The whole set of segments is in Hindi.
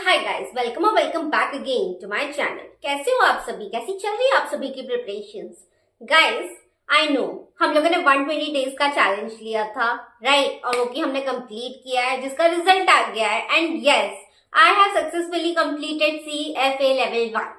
हाय गाइस, वेलकम और welcome back again to my channel. कैसे हो आप सभी? कैसी चल रही है आप सभी की प्रिपरेशंस? गाइस, आई नो हम लोगों ने 120 डेज का चैलेंज लिया था, राइट? और वो कि हमने कंप्लीट किया है, जिसका रिजल्ट आ गया है। And yes, I have successfully completed CFA level 1।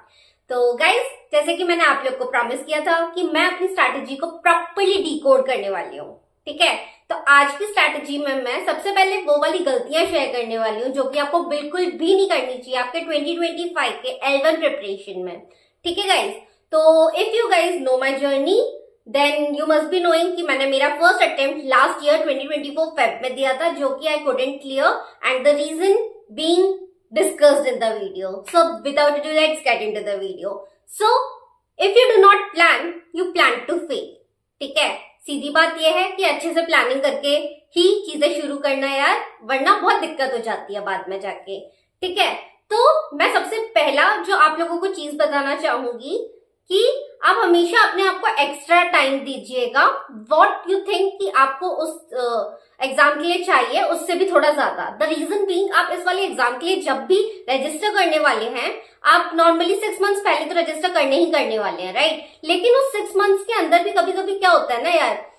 तो गाइस, जैसे कि मैंने आप लोग को प्रॉमिस किया था कि मैं अपनी स्ट्रैटेजी को प्रॉपर्ली डिकोड करने वाली हूँ, ठीक है? तो आज की स्ट्रैटेजी में मैं सबसे पहले वो वाली गलतियां शेयर करने वाली हूँ जो कि आपको बिल्कुल भी नहीं करनी चाहिए आपके 2025 के L1 प्रिपरेशन में, ठीक है गाइस? तो if you guys know my journey then you must be knowing कि मैंने मेरा first attempt last year 2024 Feb में दिया था, जो कि I couldn't clear, and the reason being discussed in the video. So without ado, let's get into the video. So if you do not plan, you plan to fail, ठीक है? सीधी बात यह है कि अच्छे से प्लानिंग करके ही चीजें शुरू करना यार, वरना बहुत दिक्कत हो जाती है बाद में जाके, ठीक है? तो मैं सबसे पहला जो आप लोगों को चीज बताना चाहूंगी कि आप हमेशा अपने आप को एक्स्ट्रा टाइम दीजिएगा। व्हाट यू थिंक कि आपको उस एग्जाम के लिए चाहिए उससे भी थोड़ा ज्यादा। द रीजन बीइंग, आप इस वाले एग्जाम के लिए जब भी रजिस्टर करने वाले हैं, आप नॉर्मली 6 मंथ्स पहले तो रजिस्टर करने ही करने वाले हैं, राइट? लेकिन उस 6 मंथ्स के अंदर भी कभी कभी क्या होता है ना यार,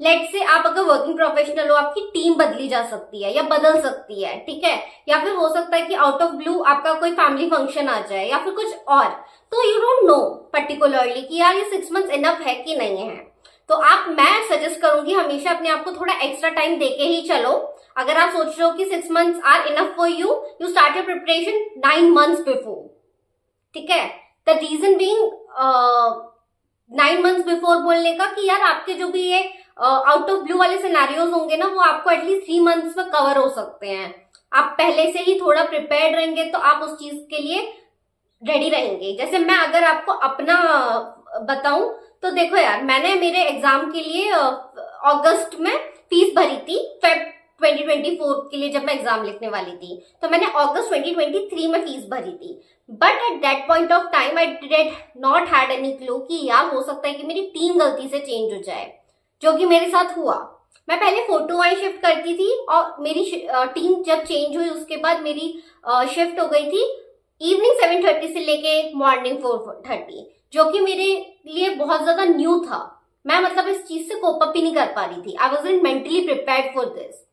लेट से आप अगर वर्किंग प्रोफेशनल हो, आपकी टीम बदली जा सकती है या बदल सकती है, ठीक है? या फिर हो सकता है कि आउट ऑफ ब्लू आपका कोई फैमिली फंक्शन आ जाए या फिर कुछ और। तो यू डोंट नो पर्टिकुलरली कि यार ये 6 मंथ्स इनफ है कि नहीं है। तो मैं सजेस्ट करूंगी हमेशा अपने आप को थोड़ा एक्स्ट्रा टाइम देके ही चलो। अगर आप सोच रहे हो कि 6 months are enough for you, you start your preparation 9 months before, ठीक है? The reason being 9 months before बोलने का कि यार आपके जो भी ये आउट ऑफ ब्लू वाले सिनेरियोज होंगे ना, वो आपको एटलीस्ट 3 मंथ्स में कवर हो सकते हैं। आप पहले से ही थोड़ा प्रिपेयर्ड रहेंगे तो आप उस चीज के लिए रेडी रहेंगे। जैसे मैं अगर आपको अपना बताऊं तो देखो यार, मैंने मेरे एग्जाम के लिए अगस्त में फीस भरी थी, फेब 2024 के लिए जब मैं एग्जाम लिखने वाली थी, तो मैंने अगस्त 2023 में फीस भरी थी। But at that point of time I did not had any clue कि यार हो सकता है कि मेरी टीम गलती से चेंज हो जाए, जो कि मेरे साथ हुआ। मैं पहले 4 to 1 शिफ्ट करती थी और मेरी टीम जब चेंज हुई उसके बाद मेरी शिफ्ट हो गई थी इवनिंग 7:30 से लेके मॉर्निंग 4:30, जो कि मेरे लिए बहुत ज्यादा न्यू था। मैं मतलब इस चीज से कोप अप ही नहीं कर पा रही थी। I wasn't mentally prepared for this.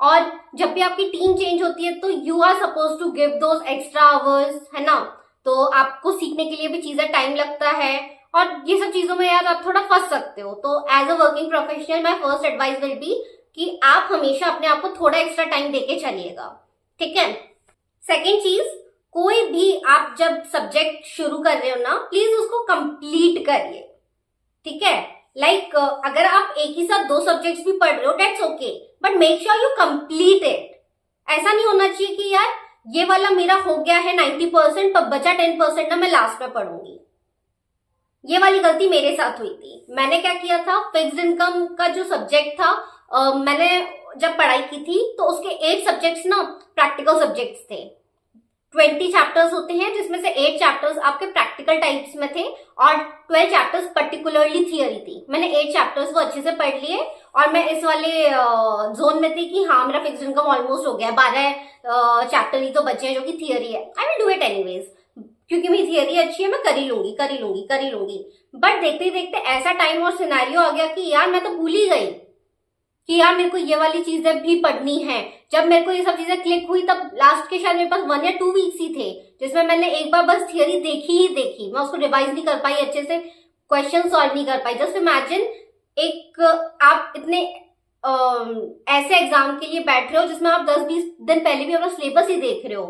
और जब भी आपकी टीम चेंज होती है तो you are suppose to give those extra hours, है ना? तो आपको सीखने के लिए भी चीजें टाइम लगता है और ये सब चीजों में यार आप थोड़ा फंस सकते हो। तो as a working professional my first advice will be कि आप हमेशा अपने आप को थोड़ा एक्स्ट्रा टाइम देके चलिएगा, ठीक है? सेकेंड चीज, कोई भी आप जब सब्जेक्ट शुरू कर रहे हो ना, प्लीज उसको कंप्लीट करिए, ठीक है? लाइक अगर आप एक ही साथ 2 सब्जेक्ट्स भी पढ़ रहे हो, that's okay, but make sure you complete it. ऐसा नहीं होना चाहिए कि यार ये वाला मेरा हो गया है 90%, पर बचा 10% ना मैं लास्ट में पढ़ूंगी। ये वाली गलती मेरे साथ हुई थी। मैंने क्या किया था, फिक्स्ड इनकम का जो सब्जेक्ट था, मैंने जब पढ़ाई की थी तो उसके 8 सब्जेक्ट्स ना प्रैक्टिकल सब्जेक्ट्स थे। 20 चैप्टर्स होते हैं जिसमें से 8 चैप्टर्स आपके प्रैक्टिकल टाइप्स में थे और 12 चैप्टर्स पर्टिकुलरली थियरी थी। मैंने 8 चैप्टर्स को अच्छे से पढ़ लिए और मैं इस वाले जोन में थी कि हाँ मेरा फिक्स्ड इनकम ऑलमोस्ट हो गया, 12 चैप्टर ही तो बचे हैं जो कि थियरी है। I will do it anyways, क्योंकि मेरी थियरी अच्छी है, मैं कर ही लूंगी। बट देखते देखते ऐसा टाइम और सिनेरियो आ गया कि यार मैं तो भूल ही गई कि यार मेरे को ये वाली चीजें भी पढ़नी है। जब मेरे को ये सब चीजें क्लिक हुई तब लास्ट के शायद मेरे पास 1 या 2 वीक्स ही थे, जिसमें मैंने एक बार बस थियरी देखी। मैं उसको रिवाइज नहीं कर पाई, अच्छे से क्वेश्चन सॉल्व नहीं कर पाई। जस्ट इमेजिन एक आप इतने ऐसे एग्जाम के लिए बैठ रहे हो जिसमें आप 10-20 दिन पहले भी अपना सिलेबस ही देख रहे हो,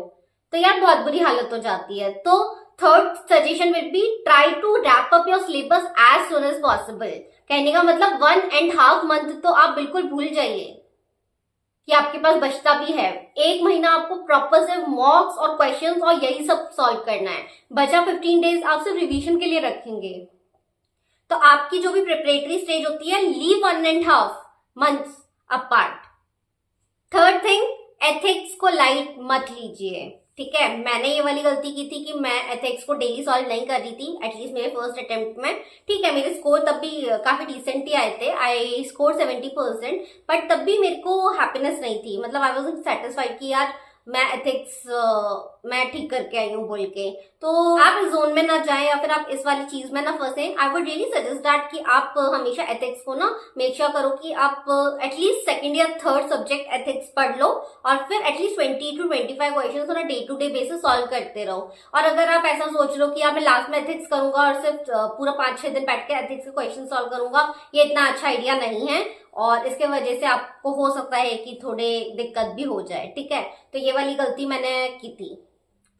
तो यार बहुत बुरी हालत हो जाती है। तो third suggestion will be try to wrap up your syllabus as soon as possible. कहने का मतलब 1.5 मंथ तो आप बिल्कुल भूल जाइए कि आपके पास बचता भी है। 1 महीना आपको प्रॉपर से मॉक्स और क्वेश्चंस और यही सब सॉल्व करना है। बचा 15 डेज आप सिर्फ रिवीजन के लिए रखेंगे। तो आपकी जो भी प्रिपरेटरी स्टेज होती है, leave 1.5 months apart. Third thing, ethics को लाइट मत लीजिए, ठीक है? मैंने ये वाली गलती की थी कि मैं एथिक्स को डेली सॉल्व नहीं कर रही थी, एटलीस्ट मेरे फर्स्ट अटेम्प्ट में। ठीक है, मेरे स्कोर तब भी काफी डिसेंट ही आए थे, आई स्कोर 70%, बट तब भी मेरे को हैप्पीनेस नहीं थी। मतलब आई वाज सेटिस्फाइड कि यार मैं एथिक्स मैं ठीक करके आई हूँ बोल के, तो आप इस जोन में ना जाएं या फिर आप इस वाली चीज में ना फंसे। I would really suggest that कि आप हमेशा एथिक्स को ना मेक श्योर करो कि आप एटलीस्ट सेकंड या थर्ड सब्जेक्ट एथिक्स पढ़ लो और फिर at least 20 to 25 question on day to day basis solve करते रहो। और अगर आप ऐसा सोच रहे हो कि यार मैं लास्ट में एथिक्स करूंगा और सिर्फ पूरा 5-6 दिन बैठ के एथिक्स के क्वेश्चन सॉल्व करूंगा, ये इतना अच्छा आइडिया नहीं है और इसके वजह से आपको हो सकता है कि थोड़े दिक्कत भी हो जाए, ठीक है। तो ये वाली गलती मैंने की थी।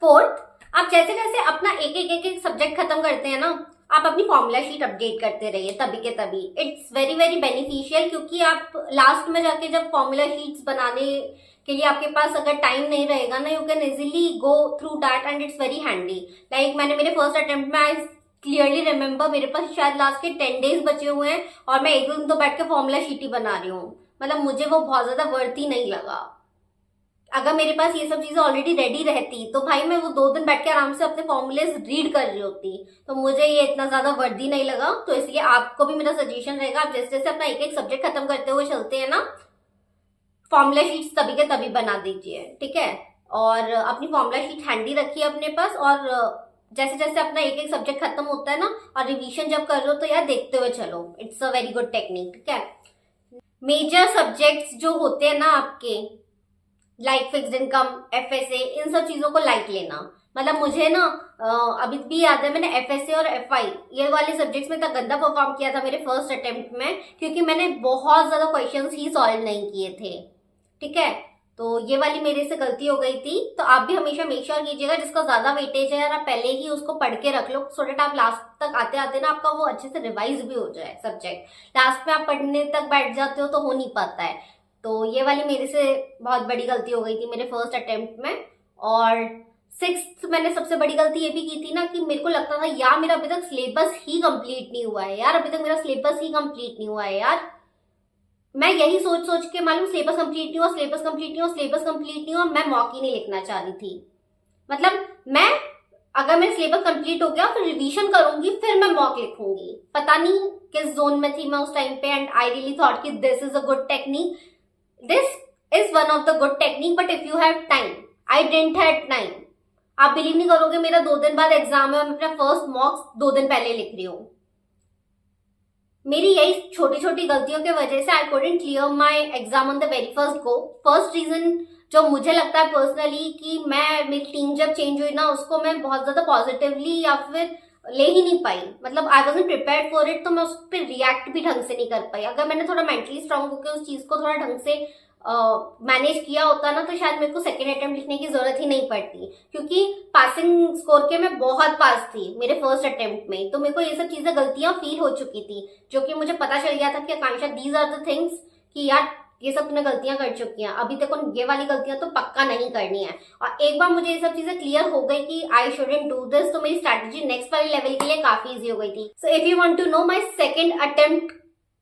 फोर्थ, आप जैसे जैसे अपना एक सब्जेक्ट खत्म करते हैं ना, आप अपनी फॉर्मूला शीट अपडेट करते रहिए तभी के तभी। इट्स वेरी वेरी बेनिफिशियल, क्योंकि आप लास्ट में जाके जब फॉर्मूला शीट्स बनाने के लिए आपके पास अगर टाइम नहीं रहेगा ना, you can easily go through that and it's very handy. Like मैंने मेरे फर्स्ट अटेम्प्ट में, आई क्लियरली रिमेम्बर, मेरे पास शायद लास्ट के 10 डेज बचे हुए हैं और मैं एक दिन तो बैठ के फॉर्मूला शीट ही बना रही हूँ। मतलब मुझे वो बहुत ज्यादा वर्ती नहीं लगा। अगर मेरे पास ये सब चीजें ऑलरेडी रेडी रहती तो भाई मैं वो 2 दिन बैठ के आराम से अपने फॉर्मूलेस रीड कर रही होती। तो मुझे ये इतना ज्यादा वर्दी नहीं लगा। तो इसलिए आपको भी मेरा सजेशन रहेगा, आप जैसे जैसे अपना एक सब्जेक्ट खत्म करते हुए चलते हैं ना, फॉर्मूला शीट्स तभी के तभी बना दीजिए, ठीक है। और अपनी फॉर्मूला शीट हैंडी रखिए अपने पास, और जैसे जैसे अपना एक सब्जेक्ट खत्म होता है ना और रिवीजन जब कर रहे हो तो यार देखते हुए चलो। It's a very good technique, ठीक है। मेजर सब्जेक्ट्स जो होते हैं ना आपके, लाइक फिक्स्ड इनकम, एफएसए, इन सब चीजों को लाइट लेना। मतलब मुझे ना अभी भी याद है, मैंने एफएसए और एफआई ये वाले सब्जेक्ट्स में इतना गंदा परफॉर्म किया था मेरे फर्स्ट अटेम्प्ट में, क्योंकि मैंने बहुत ज्यादा क्वेश्चंस ही सॉल्व नहीं किए थे, ठीक है। तो ये वाली मेरे से गलती हो गई थी। तो आप भी हमेशा मेक श्योर कीजिएगा जिसका ज्यादा वेटेज है यार, आप पहले ही उसको पढ़ के रख लो, सो डेट आप लास्ट तक आते आते ना आपका वो अच्छे से रिवाइज भी हो जाए सब्जेक्ट। लास्ट में आप पढ़ने तक बैठ जाते हो तो हो नहीं पाता है। तो ये वाली मेरे से बहुत बड़ी गलती हो गई थी मेरे फर्स्ट अटेम्प्ट में। और सिक्स्थ, मैंने सबसे बड़ी गलती ये भी की थी ना कि मेरे को लगता था यार मेरा अभी तक सिलेबस ही कंप्लीट नहीं हुआ है, यार अभी तक मेरा सिलेबस ही कंप्लीट नहीं हुआ है यार। मैं यही सोच सोच के, मालूम, सिलेबस कंप्लीट नहीं हुआ, सिलेबस कंप्लीट नहीं हुआ, सिलेबस कंप्लीट नहीं हुआ, मैं मॉक ही नहीं लिखना चाह रही थी। मतलब मैं, अगर मेरा सिलेबस कंप्लीट हो गया फिर रिवीजन करूंगी, फिर मैं मॉक लिखूंगी। पता नहीं किस जोन में थी मैं उस टाइम पे, एंड आई रियली थॉट कि this is a good technique, this is one of the good technique, but if you have time, I didn't have time. आप बिलीव नहीं करोगे, मेरा 2 दिन बाद एग्जाम है और मैं अपना फर्स्ट मॉक 2 दिन पहले लिख रही हूँ। मेरी यही छोटी छोटी गलतियों की वजह से I couldn't clear my exam on the very first go. First reason जो मुझे लगता है पर्सनली कि मेरी टीम जब चेंज हुई ना, उसको मैं बहुत ज्यादा पॉजिटिवली या फिर ले ही नहीं पाई। मतलब I wasn't prepared for it, तो मैं उस पर रिएक्ट भी ढंग से नहीं कर पाई। अगर मैंने थोड़ा मेंटली स्ट्रांग होकर उस चीज को थोड़ा ढंग से मैनेज किया होता ना, तो शायद मेरे को सेकेंड अटेम्प्ट लिखने की जरूरत ही नहीं पड़ती, क्योंकि पासिंग स्कोर के मैं बहुत पास थी मेरे फर्स्ट अटेम्प्ट में। तो मेरे को ये सब चीजें गलतियां फील हो चुकी थी, जो कि मुझे पता चल गया था कि आकांक्षा दीज आर द थिंग्स कि यार ये सब तुमने गलतियां कर चुकी हैं, अभी तक ये वाली गलतियां तो पक्का नहीं करनी है। और एक बार मुझे ये सब चीजें क्लियर हो गई कि आई शुडंट डू दिस, तो मेरी स्ट्रैटेजी नेक्स्ट वाले लेवल के लिए काफी इजी हो गई थी। So if you want to know my second attempt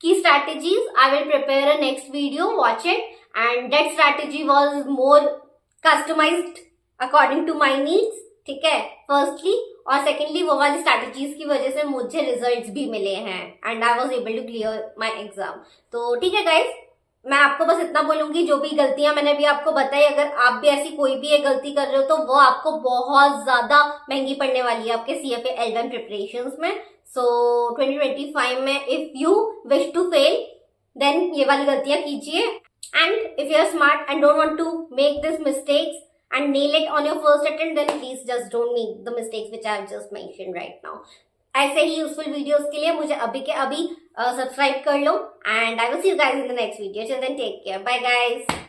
की strategies, I will prepare a next video, watch it, and that strategy was more customized according to my needs, ठीक है, फर्स्टली। और सेकेंडली वो वाली स्ट्रैटेजीज की वजह से मुझे रिजल्ट्स भी मिले हैं and I was able to clear my exam. तो ठीक है गाइस, मैं आपको बस इतना बोलूंगी, जो भी गलतियां मैंने भी आपको बताई, अगर आप भी ऐसी कोई भी एक गलती कर रहे हो तो वो आपको बहुत ज्यादा महंगी पड़ने वाली है आपके CFA L1 प्रिपरेशंस में। सो 2025 में if you wish to fail, then ये वाली गलतियां कीजिए। And if you are smart and don't want to make this mistakes and nail it on your first attempt, then please just don't make the mistakes which I have just mentioned right now. ऐसे ही यूजफुल वीडियोस के लिए मुझे अभी के अभी सब्सक्राइब कर लो, and I will see you guys in the next video. Till then take care, bye guys.